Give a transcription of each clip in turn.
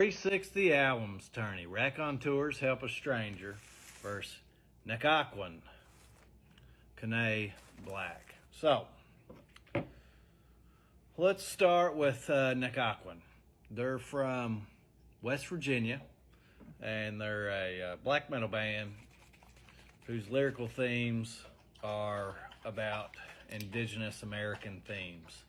360 albums, Tourney. Raconteurs, Help a Stranger versus Nechochwen, Tourney Black. So, let's start with Nechochwen. They're from West Virginia, and they're a black metal band whose lyrical themes are about indigenous American themes.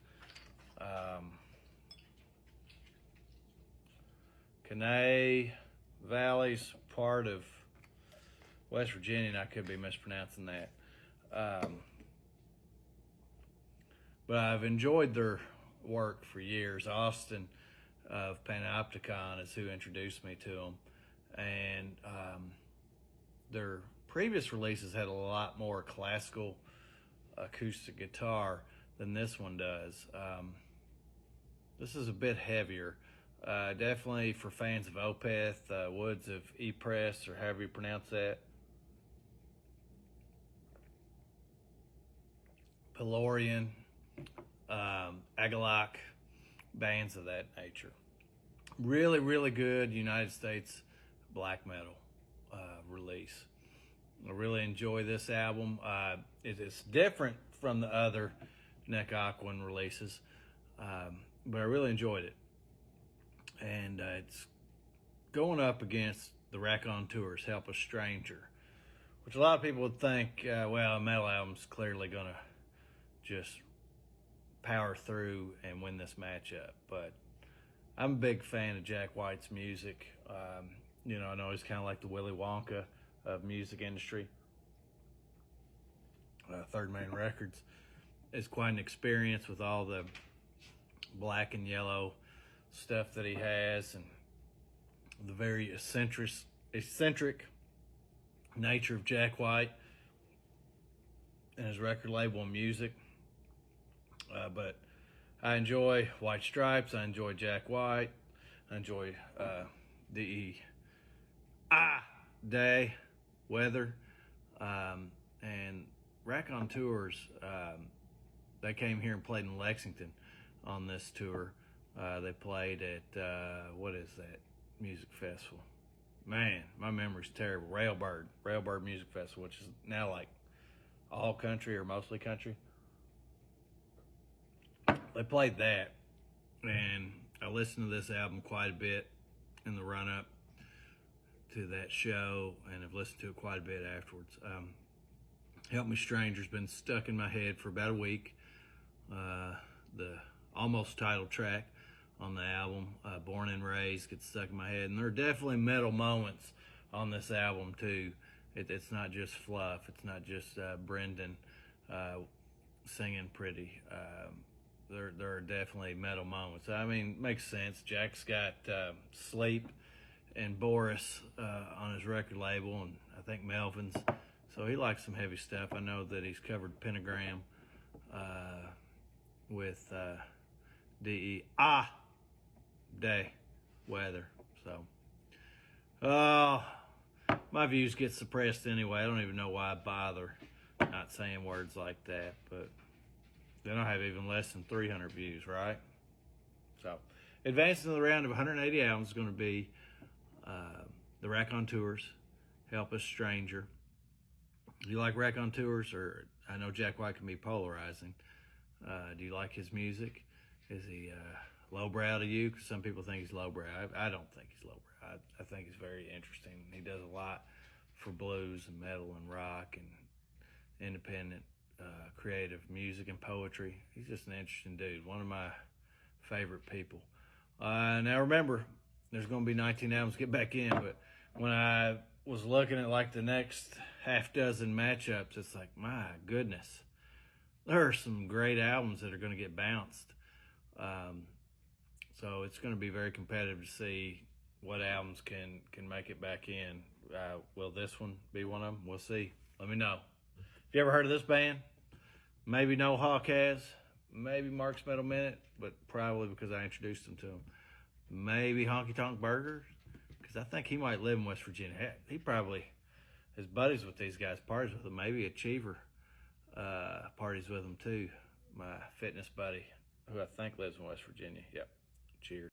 Tourney Valley's part of West Virginia, and I could be mispronouncing that. But I've enjoyed their work for years. Austin of Panopticon is who introduced me to them. And their previous releases had a lot more classical acoustic guitar than this one does. This is a bit heavier. Definitely for fans of Opeth, Woods of E-Press, or however you pronounce that. Pelorian, Agalok, bands of that nature. Really, really good United States black metal release. I really enjoy this album. It's different from the other Nechochwen releases, but I really enjoyed it. And it's going up against the Raconteurs, Help a Stranger, which a lot of people would think, well, a metal album's clearly going to just power through and win this matchup. But I'm a big fan of Jack White's music. I know he's kind of like the Willy Wonka of music industry. Third Man Records is quite an experience with all the black and yellow stuff that he has, and the very eccentric nature of Jack White and his record label and music. But I enjoy White Stripes. I enjoy Jack White. I enjoy Day Weather, and Raconteurs. They came here and played in Lexington on this tour. They played at, what is that music festival? Man, my memory's terrible. Railbird Music Festival, which is now like all country or mostly country. They played that, and I listened to this album quite a bit in the run-up to that show, and I've listened to it quite a bit afterwards. Help Me Stranger's been stuck in my head for about a week. The almost title track on the album, Born and Raised, gets stuck in my head. And there are definitely metal moments on this album too. It's not just fluff. It's not just Brendan singing pretty. There are definitely metal moments. I mean, it makes sense. Jack's got Sleep and Boris on his record label, and I think Melvin's. So he likes some heavy stuff. I know that he's covered Pentagram with Day Weather. So, my views get suppressed anyway. I don't even know why I bother not saying words like that, but they don't have even less than 300 views, right? So, advancing to the round of 180 albums is going to be the Raconteurs, Help a Stranger. Do you like Raconteurs? Or I know Jack White can be polarizing. Do you like his music? Is he lowbrow to you? Because some people think he's lowbrow. I don't think he's lowbrow. I think he's very interesting. He does a lot for blues and metal and rock and independent creative music and poetry. He's just an interesting dude. One of my favorite people. Now remember, there's going to be 19 albums to get back in, but when I was looking at like the next half dozen matchups, it's like, my goodness, there are some great albums that are going to get bounced. So it's going to be very competitive to see what albums can make it back in. Will this one be one of them? We'll see. Let me know. If you ever heard of this band, maybe No Hawk has, maybe Mark's Metal Minute, but probably because I introduced them to him. Maybe Honky Tonk Burgers, because I think he might live in West Virginia. Heck, he probably is buddies with these guys, parties with them. Maybe Achiever parties with them too. My fitness buddy, who I think lives in West Virginia. Yep. Cheers.